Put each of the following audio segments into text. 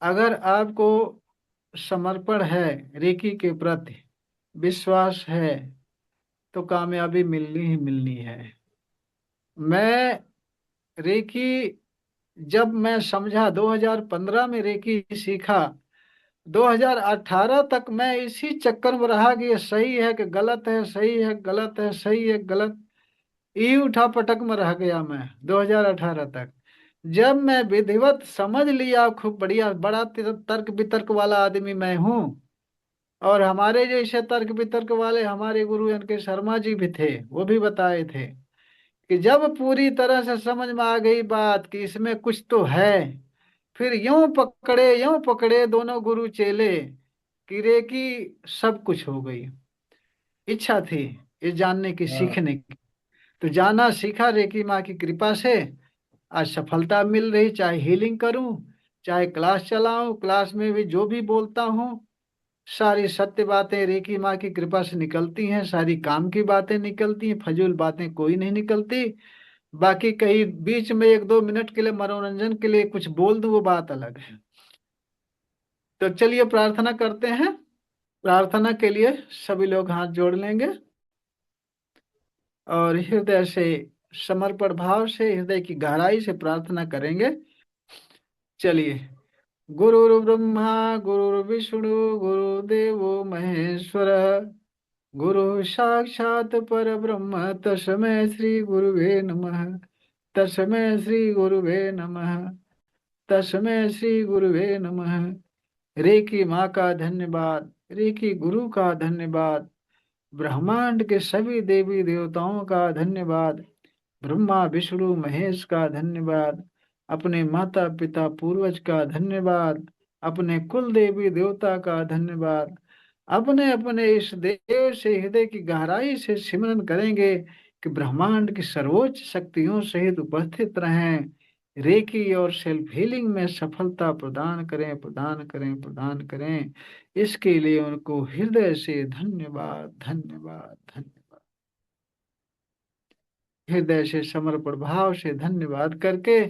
अगर आपको समर्पण है, रेकी के प्रति विश्वास है, तो कामयाबी मिलनी ही मिलनी है। मैं रेकी जब मैं समझा 2015 में रेकी सीखा, 2018 तक मैं इसी चक्कर में रहा कि ये सही है कि गलत है, सही है गलत है, सही है गलत, यही उठा पटक में रह गया मैं 2018 तक। जब मैं विधिवत समझ लिया, खूब बढ़िया बड़ा तर्क वितर्क वाला आदमी मैं हूँ, और हमारे जैसे तर्क वितर्क वाले हमारे गुरु एन के शर्मा जी भी थे, वो भी बताए थे कि जब पूरी तरह से समझ में आ गई बात कि इसमें कुछ तो है, फिर यूं पकड़े दोनों गुरु चेले कि रेकी सब कुछ हो गई। इच्छा थी ये जानने की, हाँ। सीखने की, तो जाना सीखा रेकी माँ की कृपा से। आज सफलता मिल रही, चाहे हीलिंग करूं, चाहे क्लास चलाऊं, क्लास में भी जो भी बोलता हूं, सारी सत्य बातें रेकी माँ की कृपा से निकलती हैं, सारी काम की बातें निकलती हैं, फजूल बातें कोई नहीं निकलती। बाकी कहीं बीच में 1-2 मिनट के लिए मनोरंजन के लिए कुछ बोल दूं, वो बात अलग है। तो चलिए प्रार्थना करते हैं। प्रार्थना के लिए सभी लोग हाथ जोड़ लेंगे और हृदय से, समर्पण भाव से, हृदय की गहराई से प्रार्थना करेंगे। चलिए। गुरुर् ब्रह्मा गुरुर्विष्णु गुरुदेवो महेश्वर, गुरु साक्षात परब्रह्म तस्मै श्री गुरुवे नमः। तस्मै श्री गुरुवे नमः। तस्मै श्री गुरुवे नमः। रेकी माँ का धन्यवाद, रेकी गुरु का धन्यवाद, ब्रह्मांड के सभी देवी देवताओं का धन्यवाद, ब्रह्मा विष्णु महेश का धन्यवाद, अपने माता पिता पूर्वज का धन्यवाद, अपने कुल देवी देवता का धन्यवाद। अपने अपने इस देव से हृदय की गहराई से सिमरन करेंगे कि ब्रह्मांड की सर्वोच्च शक्तियों सहित उपस्थित रहें, रेकी और सेल्फ हीलिंग में सफलता प्रदान करें, प्रदान करें, प्रदान करें। इसके लिए उनको हृदय से धन्यवाद, धन्यवाद, धन्यवाद। हृदय से समर्पण भाव से धन्यवाद करके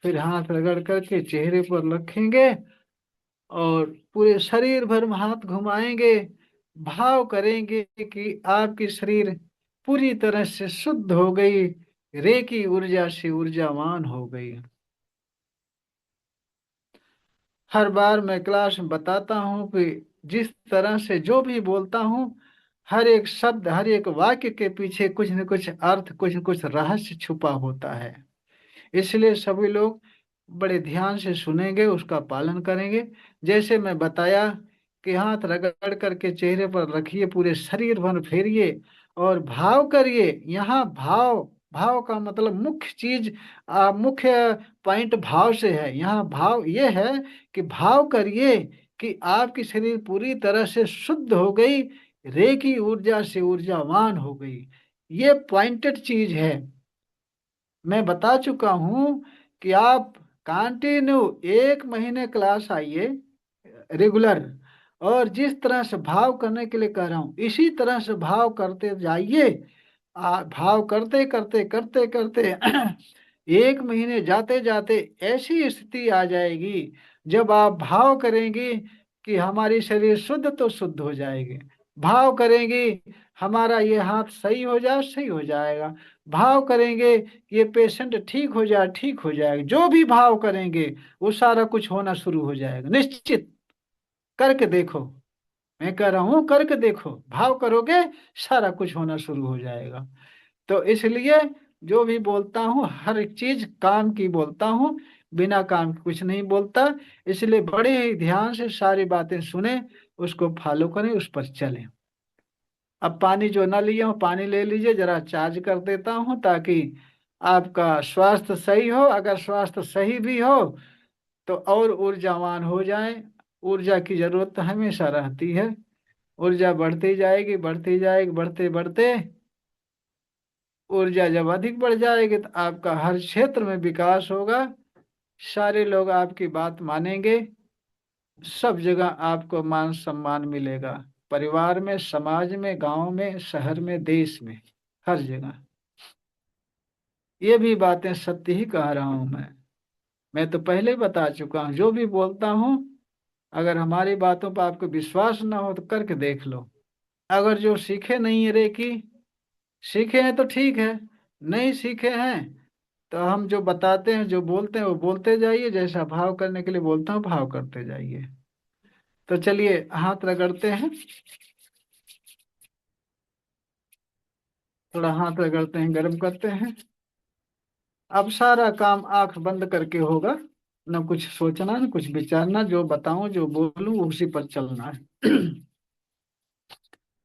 फिर हाथ रगड़ करके चेहरे पर रखेंगे और पूरे शरीर भर में हाथ घुमाएंगे। भाव करेंगे कि आपकी शरीर पूरी तरह से शुद्ध हो गई, रेकी ऊर्जा से ऊर्जावान हो गई। हर बार मैं क्लास में बताता हूँ कि जिस तरह से जो भी बोलता हूँ, हर एक शब्द, हर एक वाक्य के पीछे कुछ न कुछ अर्थ, कुछ न कुछ रहस्य छुपा होता है। इसलिए सभी लोग बड़े ध्यान से सुनेंगे, उसका पालन करेंगे। जैसे मैं बताया कि हाथ रगड़ करके चेहरे पर रखिए, पूरे शरीर भर फेरिए और भाव करिए। यहाँ भाव, भाव का मतलब मुख्य चीज, मुख्य पॉइंट भाव से है। यहाँ भाव ये है कि भाव करिए कि आपकी शरीर पूरी तरह से शुद्ध हो गई, रेकी ऊर्जा से ऊर्जावान हो गई। ये पॉइंटेड चीज है। मैं बता चुका हूं कि आप कंटिन्यू 1 महीने क्लास आइए रेगुलर, और जिस तरह से भाव करने के लिए कह रहा हूं इसी तरह से भाव करते जाइए। भाव करते करते करते करते 1 महीने जाते जाते ऐसी स्थिति आ जाएगी जब आप भाव करेंगे कि हमारी शरीर शुद्ध तो शुद्ध हो जाएगी, भाव करेंगे हमारा ये हाथ सही हो जाए, सही हो जाएगा, भाव करेंगे ये पेशेंट ठीक हो जाए, ठीक हो जाएगा। जो भी भाव करेंगे वो सारा कुछ होना शुरू हो जाएगा निश्चित। करके देखो, मैं कह रहा हूं करके देखो, भाव करोगे सारा कुछ होना शुरू हो जाएगा। तो इसलिए जो भी बोलता हूँ हर एक चीज काम की बोलता हूँ, बिना काम के कुछ नहीं बोलता। इसलिए बड़े ही ध्यान से सारी बातें सुने, उसको फॉलो करें, उस पर चलें। अब पानी जो ना लिए हो पानी ले लीजिए, जरा चार्ज कर देता हूँ ताकि आपका स्वास्थ्य सही हो। अगर स्वास्थ्य सही भी हो तो और ऊर्जावान हो जाए। ऊर्जा की जरूरत तो हमेशा रहती है। ऊर्जा बढ़ती जाएगी, बढ़ती जाएगी, बढ़ते बढ़ते ऊर्जा जब अधिक बढ़ जाएगी तो आपका हर क्षेत्र में विकास होगा, सारे लोग आपकी बात मानेंगे, सब जगह आपको मान सम्मान मिलेगा, परिवार में, समाज में, गांव में, शहर में, देश में, हर जगह। ये भी बातें सत्य ही कह रहा हूं मैं तो पहले ही बता चुका हूँ। जो भी बोलता हूँ अगर हमारी बातों पर आपको विश्वास ना हो तो करके देख लो। अगर जो सीखे नहीं है रेकी, सीखे हैं तो ठीक है, नहीं सीखे हैं तो हम जो बताते हैं जो बोलते हैं वो बोलते जाइए, जैसा भाव करने के लिए बोलता हूँ भाव करते जाइए। तो चलिए हाथ रगड़ते हैं, थोड़ा हाथ रगड़ते हैं, गर्म करते हैं। अब सारा काम आंख बंद करके होगा, न कुछ सोचना न कुछ विचारना, जो बताऊं जो बोलूं उसी पर चलना है।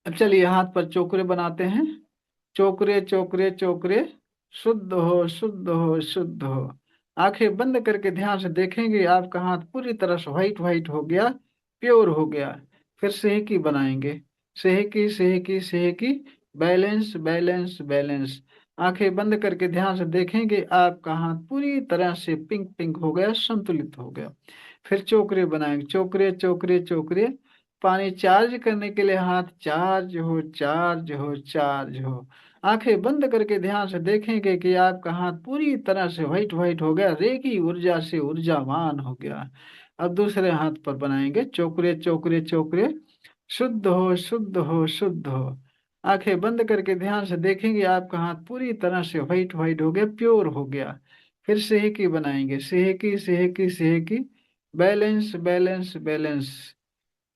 अब चलिए हाथ पर चोकरे बनाते हैं। चोकरे चोकरे चोकरे, शुद्ध हो शुद्ध हो शुद्ध हो। आंखें बंद करके ध्यान से देखेंगे, आपका हाथ पूरी तरह से व्हाइट व्हाइट हो गया, प्योर हो गया। फिर सेहकी बनाएंगे, सेहकी सेहकी सेहकी, बैलेंस बैलेंस बैलेंस। आंखें बंद करके ध्यान से देखेंगे, आपका हाथ पूरी तरह से पिंक पिंक हो गया, संतुलित हो गया। फिर चोकरे बनाएंगे, चोकरे चोकरे चोकरे, पानी चार्ज करने के लिए हाथ चार्ज हो चार्ज हो चार्ज हो। आंखें बंद करके ध्यान से देखेंगे कि आपका हाथ पूरी तरह से व्हाइट व्हाइट हो गया, रेगी ऊर्जा से ऊर्जावान हो गया। अब दूसरे हाथ पर बनाएंगे, चोकरे चोकरे चोकरे, शुद्ध हो शुद्ध हो शुद्ध हो। आंखें बंद करके ध्यान से देखेंगे, आपका हाथ पूरी तरह से व्हाइट व्हाइट हो गया, प्योर हो गया। फिर सेहकी बनाएंगे, सेहकी सेहकी सेहकी, बैलेंस बैलेंस बैलेंस।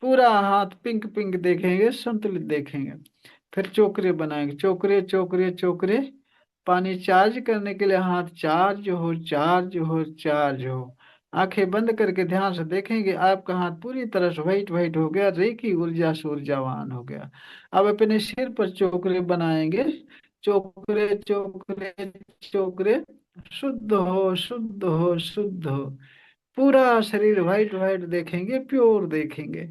पूरा हाथ पिंक पिंक देखेंगे, संतुलित देखेंगे। फिर चोकरे बनाएंगे, चोकरे चोकरे चोकरे, पानी चार्ज करने के लिए हाथ चार्ज हो चार्ज हो चार्ज हो। आंखें बंद करके ध्यान से देखेंगे, आपका हाथ पूरी तरह से व्हाइट व्हाइट हो गया, रेकी ऊर्जा से ऊर्जावान हो गया। अब अपने सिर पर चोकरे बनाएंगे, चोकरे चोकरे चोकरे, शुद्ध हो शुद्ध हो शुद्ध हो। पूरा शरीर व्हाइट व्हाइट देखेंगे, प्योर देखेंगे।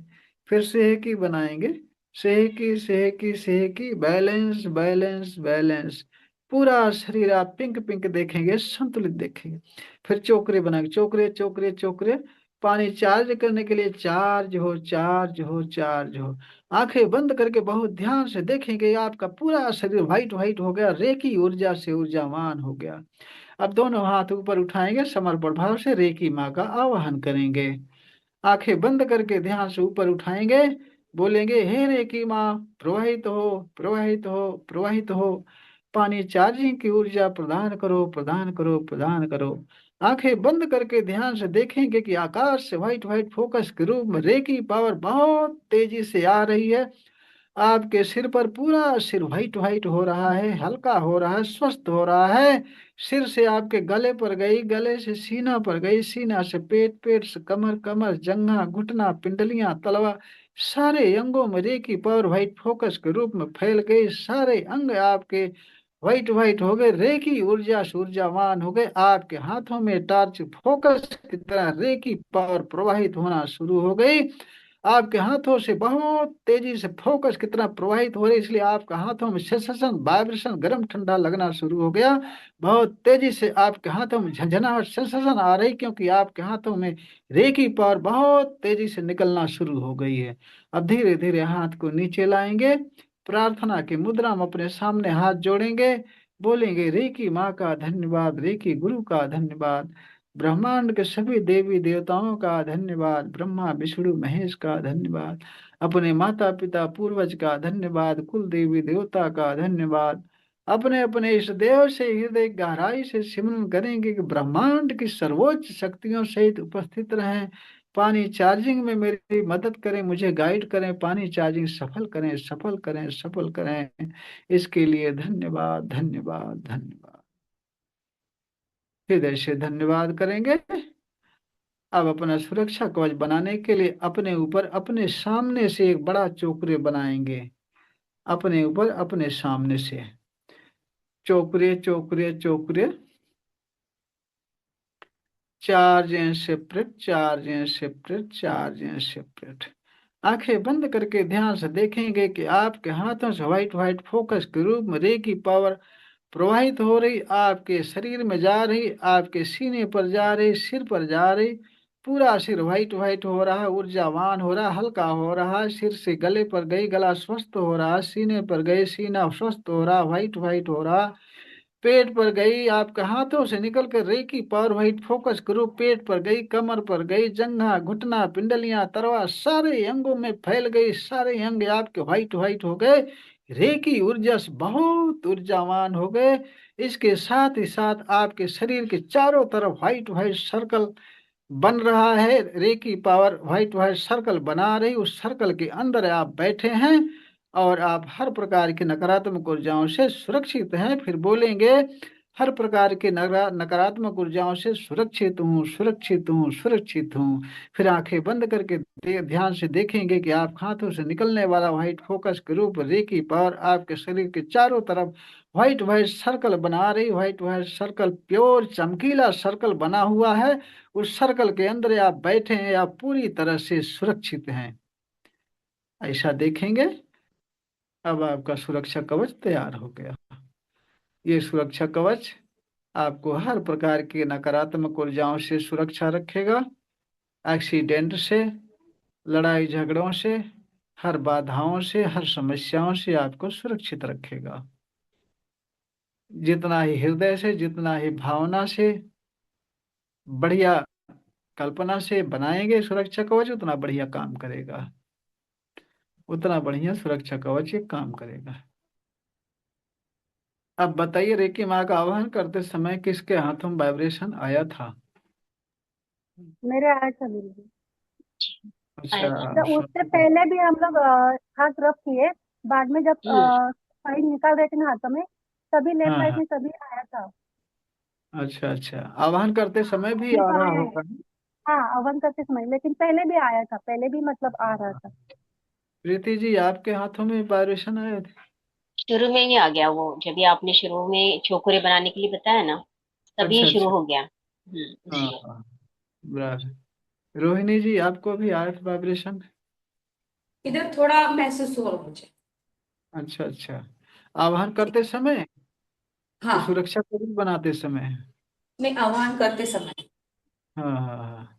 फिर सेहकी बनाएंगे, सेहकी सेहकी सेहकी, बैलेंस बैलेंस बैलेंस। पूरा शरीर आप पिंक पिंक देखेंगे, संतुलित देखेंगे। फिर चोकरे बनाएंगे, चोकरे चोकरे चोकरे, पानी चार्ज करने के लिए चार्ज हो चार्ज हो चार्ज हो। आंखें बंद करके बहुत ध्यान से देखेंगे, आपका पूरा शरीर व्हाइट व्हाइट हो गया, रेकी ऊर्जा से ऊर्जावान हो गया। अब दोनों हाथ ऊपर उठाएंगे, समर्पण भाव से रेकी माँ का आवाहन करेंगे। आंखें बंद करके ध्यान से ऊपर उठाएंगे, बोलेंगे हे रेकी माँ, प्रवाहित हो प्रवाहित हो प्रवाहित हो। पानी चार्जिंग की ऊर्जा प्रदान करो प्रदान करो प्रदान करो। आंखें बंद करके ध्यान से देखेंगे कि आकाश से व्हाइट व्हाइट फोकस के रूप में रेकी पावर बहुत तेजी से आ रही है। आपके सिर पर पूरा सिर व्हाइट व्हाइट हो रहा है, हल्का हो रहा है, स्वस्थ हो रहा है। सिर से आपके गले पर गई, गले से सीना पर गई, सीना से पेट, पेट से कमर, कमर जंघा घुटना पिंडलियां तलवा, सारे अंगों में रेकी पावर व्हाइट फोकस के रूप में फैल गई। सारे अंग आपके व्हाइट व्हाइट हो गए, रेकी ऊर्जा से ऊर्जावान हो गए। आपके हाथों में टॉर्च फोकस की तरह रेकी पावर प्रवाहित होना शुरू हो गई। आपके हाथों से बहुत तेजी से फोकस कितना प्रवाहित हो रही, इसलिए आपके हाथों में सेंसेशन वाइब्रेशन गर्म ठंडा लगना शुरू हो गया। बहुत तेजी से आपके हाथों में झंझनाहट सेंसेशन आ रही, क्योंकि आपके हाथों में रेकी पावर बहुत तेजी से निकलना शुरू हो गई है। अब धीरे धीरे हाथ को नीचे लाएंगे, प्रार्थना की मुद्रा में अपने सामने हाथ जोड़ेंगे, बोलेंगे रेकी माँ का धन्यवाद, रेकी गुरु का धन्यवाद, ब्रह्मांड के सभी देवी देवताओं का धन्यवाद, ब्रह्मा विष्णु महेश का धन्यवाद, अपने माता पिता पूर्वज का धन्यवाद, कुल देवी देवता का धन्यवाद। अपने अपने इस देव से हृदय गहराई से सिमरन करेंगे कि ब्रह्मांड की सर्वोच्च शक्तियों सहित उपस्थित रहें, पानी चार्जिंग में मेरी मदद करें, मुझे गाइड करें, पानी चार्जिंग सफल करें सफल करें सफल करें। इसके लिए धन्यवाद धन्यवाद धन्यवाद। हृदय से धन्यवाद करेंगे। अब अपना सुरक्षा कवच बनाने के लिए अपने ऊपर अपने सामने से एक बड़ा चोकरे बनाएंगे, अपने ऊपर अपने सामने से चोकरे चोकरे चोकरे, charge and separate charge and separate charge and separate. आंखें बंद करके ध्यान से देखेंगे कि आपके हाथों से व्हाइट व्हाइट फोकस के रूप में रे की पावर प्रवाहित हो रही, आपके शरीर में जा रही, आपके सीने पर जा रही, सिर पर जा रही। पूरा सिर व्हाइट व्हाइट हो रहा है, ऊर्जावान हो रहा है, हल्का हो रहा है। सिर से गले पर गई, गला स्वस्थ हो रहा है, सीने पर गई, सीना स्वस्थ हो रहा, व्हाइट व्हाइट हो रहा। पेट पर गई, आपके हाथों से निकल कर रेकी पावर व्हाइट फोकस करो, पेट पर गई, कमर पर गई, जंघा, घुटना, पिंडलियां, तरवा, सारे अंगों में फैल गई, सारे अंग आपके व्हाइट व्हाइट हो गए, रेकी ऊर्जा से बहुत ऊर्जावान हो गए। इसके साथ ही साथ आपके शरीर के चारों तरफ व्हाइट व्हाइट सर्कल बन रहा है, reiki power white white circle बना रही, उस सर्कल के अंदर आप बैठे हैं और आप हर प्रकार की नकारात्मक ऊर्जाओं से सुरक्षित हैं। फिर बोलेंगे, हर प्रकार के नकारात्मक ऊर्जाओं से सुरक्षित हूँ, सुरक्षित हूँ, सुरक्षित हूँ। फिर आंखें बंद करके ध्यान से देखेंगे कि आप हाथों से निकलने वाला व्हाइट फोकस के रूप रेकी पावर आपके शरीर के चारों तरफ व्हाइट व्हाइट सर्कल बना रही, व्हाइट व्हाइट सर्कल प्योर चमकीला सर्कल बना हुआ है। उस सर्कल के अंदर आप बैठे हैं, आप पूरी तरह से सुरक्षित हैं। ऐसा देखेंगे। अब आपका सुरक्षा कवच तैयार हो गया। ये सुरक्षा कवच आपको हर प्रकार की नकारात्मक ऊर्जाओं से सुरक्षा रखेगा, एक्सीडेंट से, लड़ाई झगड़ों से, हर बाधाओं से, हर समस्याओं से आपको सुरक्षित रखेगा। जितना ही हृदय से, जितना ही भावना से, बढ़िया कल्पना से बनाएंगे सुरक्षा कवच, उतना बढ़िया काम करेगा, उतना बढ़िया सुरक्षा कवच ये काम करेगा। अब बताइए, रेकी माँ का आह्वान करते समय किसके हाथों में वाइब्रेशन आया था? मेरे आया था बिल्कुल। अच्छा। अच्छा। तो उससे पहले भी हम लोग हाथ रब किए, बाद में जब फाइल निकाल रहे थे ना हाथों में, तभी लेफ्ट हाँ राइट हाँ। में तभी आया था। अच्छा अच्छा, आह्वान करते समय भी अभी आ तो रहा आया है। होगा। हाँ, अवन करते समय, लेकिन पहले भी आया था, पहले भी मतलब आ रहा था। प्रीति जी, आपके हाथों में वाइब्रेशन आए थे? शुरू में ही आ गया वो, जब भी आपने शुरू में छोकरे बनाने के लिए बताया ना, तभी अच्छा शुरू अच्छा। हो गया। हाँ इसलिए। हाँ, बराबर। रोहिणी जी, आपको भी आया था वाइब्रेशन? इधर थोड़ा महसूस हुआ मुझे। अच्छा अच्छा, आह्वान करते समय कि हाँ। सुरक्षा कवच बनाते समय? नहीं, आह्वान करते समय। हाँ हाँ हाँ।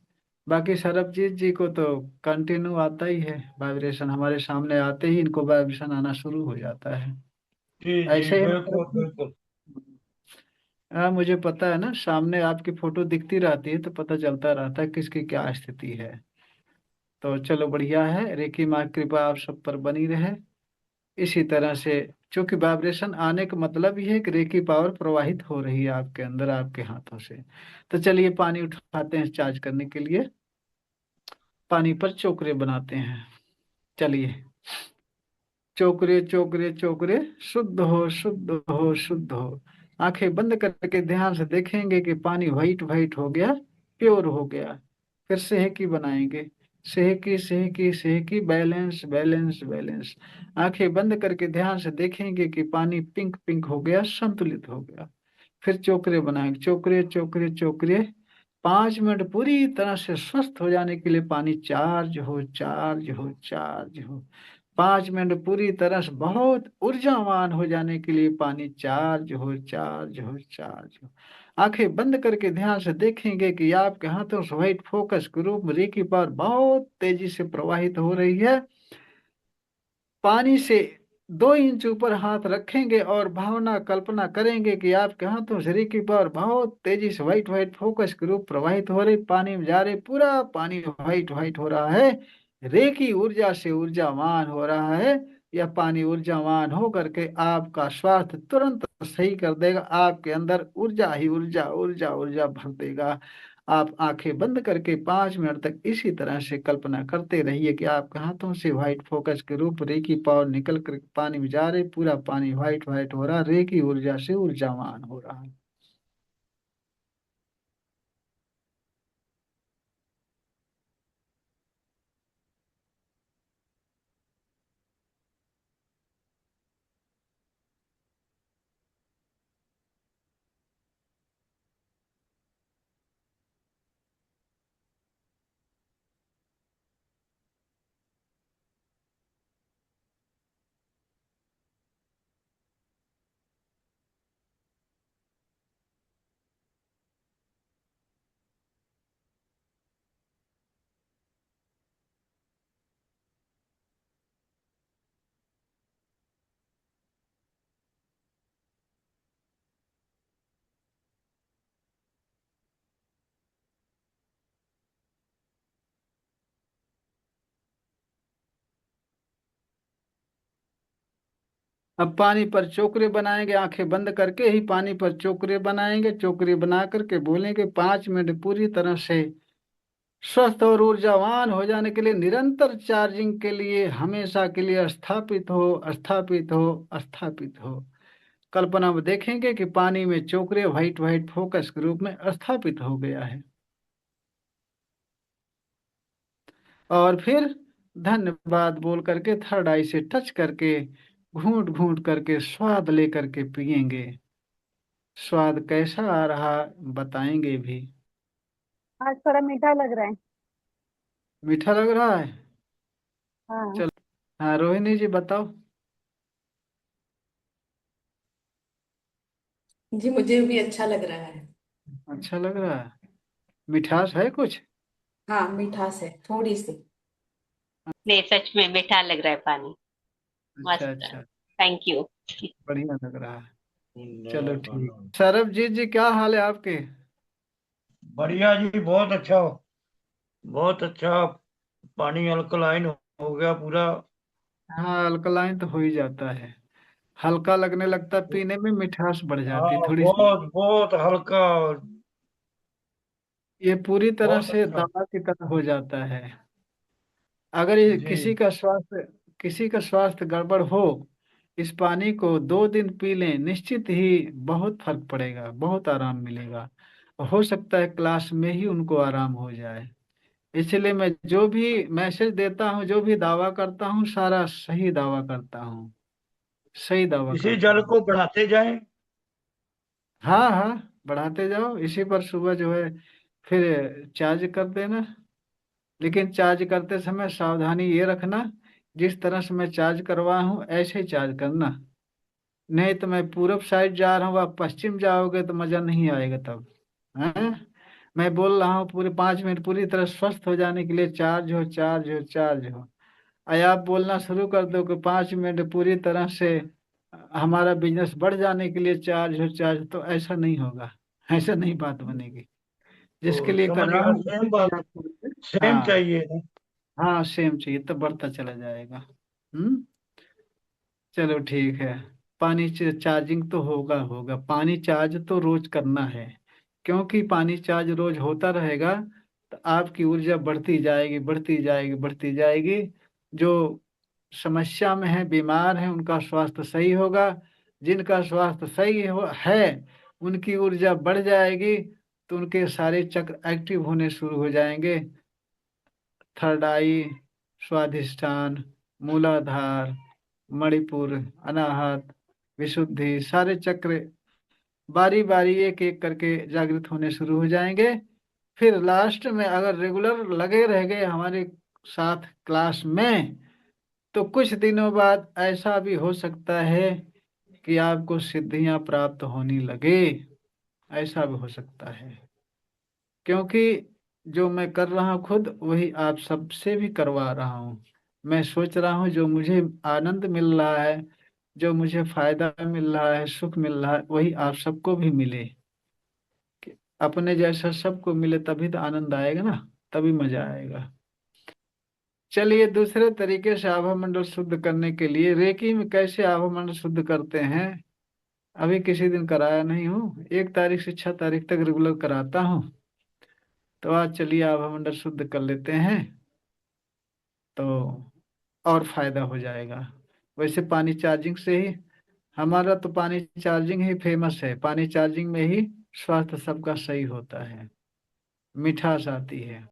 बाकी सरबजीत जी को तो कंटिन्यू आता ही है वाइब्रेशन, हमारे सामने आते ही इनको वाइब्रेशन आना शुरू हो जाता है। जी जी, ऐसे ही ना बिल्कुल सरबजीत? बिल्कुल। हाँ, मुझे पता है ना, सामने आपकी फोटो दिखती रहती है तो पता चलता रहता है किसकी क्या स्थिति है। तो चलो बढ़िया है, रेकी माँ की कृपा आप सब पर बनी रहे इसी तरह से। क्योंकि वाइब्रेशन आने का मतलब ही है कि रेकी पावर प्रवाहित हो रही है आपके अंदर, आपके हाथों से। तो चलिए पानी उठाते हैं चार्ज करने के लिए, पानी पर चोकरे बनाते हैं। चलिए, चोकरे चोकरे चोकरे, शुद्ध हो, शुद्ध हो, शुद्ध हो। आंखें बंद करके ध्यान से देखेंगे कि पानी व्हाइट व्हाइट हो गया, प्योर हो गया। फिर सेहकी बनाएंगे, सेहकी सेहकी सेहकी, बैलेंस बैलेंस बैलेंस। आंखें बंद करके ध्यान से देखेंगे कि पानी पिंक पिंक हो गया, संतुलित हो गया। फिर चोकरे बनाएंगे, चोकरे चोकरे चोकरे। 5 मिनट पूरी तरह से स्वस्थ हो जाने के लिए पानी चार्ज हो, चार्ज हो, चार्ज हो। 5 मिनट पूरी तरह से बहुत ऊर्जावान हो जाने के लिए पानी चार्ज हो, चार्ज हो, चार्ज हो। आंखें बंद करके ध्यान से देखेंगे कि आपके हाथों से व्हाइट फोकस के रूप में रेकी पावर बहुत तेजी से प्रवाहित हो रही है। पानी से 2 इंच ऊपर हाथ रखेंगे और भावना कल्पना करेंगे कि आपके हाथों से रेकी पावर बहुत तेजी से व्हाइट व्हाइट फोकस के रूप प्रवाहित हो रही, पानी में जा रही, पूरा पानी व्हाइट व्हाइट हो रहा है, रेकी ऊर्जा से ऊर्जावान हो रहा है। यह पानी ऊर्जावान हो करके आपका स्वास्थ्य तुरंत सही कर देगा, आपके अंदर ऊर्जा ही ऊर्जा, ऊर्जा ऊर्जा भर देगा। आप आंखें बंद करके 5 मिनट तक इसी तरह से कल्पना करते रहिए कि आपके हाथों से व्हाइट फोकस के रूप रेकी पावर निकल कर पानी में जा रही, पूरा पानी व्हाइट व्हाइट हो रहा, रेकी ऊर्जा से ऊर्जावान हो रहा है। अब पानी पर चोकरे बनाएंगे, आंखें बंद करके ही पानी पर चोकरे बनाएंगे। चोकरे बना करके बोलेंगे 5 मिनट पूरी तरह से स्वस्थ और ऊर्जावान हो जाने के लिए, निरंतर चार्जिंग के लिए, हमेशा के लिए स्थापित हो, स्थापित हो, स्थापित हो। कल्पना में देखेंगे कि पानी में चोकरे व्हाइट व्हाइट फोकस के रूप में स्थापित हो गया है। और फिर धन्यवाद बोल करके थर्ड आई से टच करके घूंट घूंट करके स्वाद लेकर के पिएंगे। स्वाद कैसा आ रहा बताएंगे भी। आज थोड़ा मीठा लग रहा है। मीठा लग रहा है। हाँ। चल, हाँ रोहिणी जी बताओ। जी मुझे भी अच्छा लग रहा है। अच्छा लग रहा है। मिठास है कुछ। हाँ मिठास है थोड़ी सी। नहीं, सच में मीठा लग रहा है पानी। अच्छा मस्त। अच्छा। Thank you. बढ़िया लग रहा है। चलो ठीक। सरबजीत जी क्या हाल है आपके। बढ़िया जी, बहुत अच्छा हो, बहुत अच्छा। पानी अल्कलाइन हो गया पूरा। हाँ अल्कलाइन तो हो ही जाता है। हल्का लगने लगता है, पीने में मिठास बढ़ जाती है हाँ, थोड़ी सी। बहुत बहुत हल्का। ये पूरी तरह बहुत से अच्छा। दवा की तरह हो जाता है। अगर ये जी। किसी का स्वास्थ्य गड़बड़ हो, इस पानी को 2 दिन पी लें, निश्चित ही बहुत फर्क पड़ेगा, बहुत आराम मिलेगा। हो सकता है क्लास में ही उनको आराम हो जाए। इसलिए मैं जो भी मैसेज देता हूँ, जो भी दावा करता हूँ, सारा सही दावा करता हूँ, सही दावा इसी करता जल हूँ। को बढ़ाते जाएं। हाँ हाँ बढ़ाते जाओ, इसी पर सुबह जो है फिर चार्ज कर देना। लेकिन चार्ज करते समय सावधानी ये रखना, जिस तरह से मैं चार्ज करवा हूँ ऐसे ही चार्ज करना। नहीं तो मैं पूरब साइड जा रहा हूँ, आप पश्चिम जाओगे तो मजा नहीं आएगा तब। हैं? मैं बोल रहा हूँ पूरे 5 मिनट पूरी तरह स्वस्थ हो जाने के लिए चार्ज हो, चार्ज हो, चार्ज हो। अरे आप बोलना शुरू कर दो कि 5 मिनट पूरी तरह से हमारा बिजनेस बढ़ जाने के लिए चार्ज हो, चार्ज, तो ऐसा नहीं होगा। ऐसा नहीं बात बनेगी। जिसके तो लिए कर समझ रहा गया, हूँ सेम उसके लिए बात, आप करोगे। सेम हाँ चाहिए ना। हाँ सेम चाहिए तो बढ़ता चला जाएगा। हम्म। चलो ठीक है। पानी चार्जिंग तो होगा होगा, पानी चार्ज तो रोज करना है। क्योंकि पानी चार्ज रोज होता रहेगा तो आपकी ऊर्जा बढ़ती जाएगी, बढ़ती जाएगी, बढ़ती जाएगी। जो समस्या में है, बीमार है, उनका स्वास्थ्य सही होगा। जिनका स्वास्थ्य सही है उनकी ऊर्जा बढ़ जाएगी, तो उनके सारे चक्र एक्टिव होने शुरू हो जाएंगे। थर्ड आई, स्वाधिष्ठान, मूलाधार, मणिपुर, अनाहत, विशुद्धि, सारे चक्र बारी बारी एक एक करके जागृत होने शुरू हो जाएंगे। फिर लास्ट में अगर रेगुलर लगे रह गए हमारे साथ क्लास में, तो कुछ दिनों बाद ऐसा भी हो सकता है कि आपको सिद्धियां प्राप्त होने लगे। ऐसा भी हो सकता है। क्योंकि जो मैं कर रहा हूँ खुद, वही आप सबसे भी करवा रहा हूँ। मैं सोच रहा हूँ जो मुझे आनंद मिल रहा है, जो मुझे फायदा मिल रहा है, सुख मिल रहा है, वही आप सबको भी मिले। कि अपने जैसा सबको मिले तभी तो आनंद आएगा ना, तभी मजा आएगा। चलिए दूसरे तरीके से आभा मंडल शुद्ध करने के लिए, रेकी में कैसे आभा मंडल शुद्ध करते हैं, अभी किसी दिन कराया नहीं हूँ। 1 तारीख से 6 तारीख तक रेगुलर कराता हूँ। तो आज चलिए आभा मंडल शुद्ध कर लेते हैं, तो और फायदा हो जाएगा। वैसे पानी चार्जिंग से ही, हमारा तो पानी चार्जिंग ही फेमस है। पानी चार्जिंग में ही स्वास्थ्य सबका सही होता है, मिठास आती है।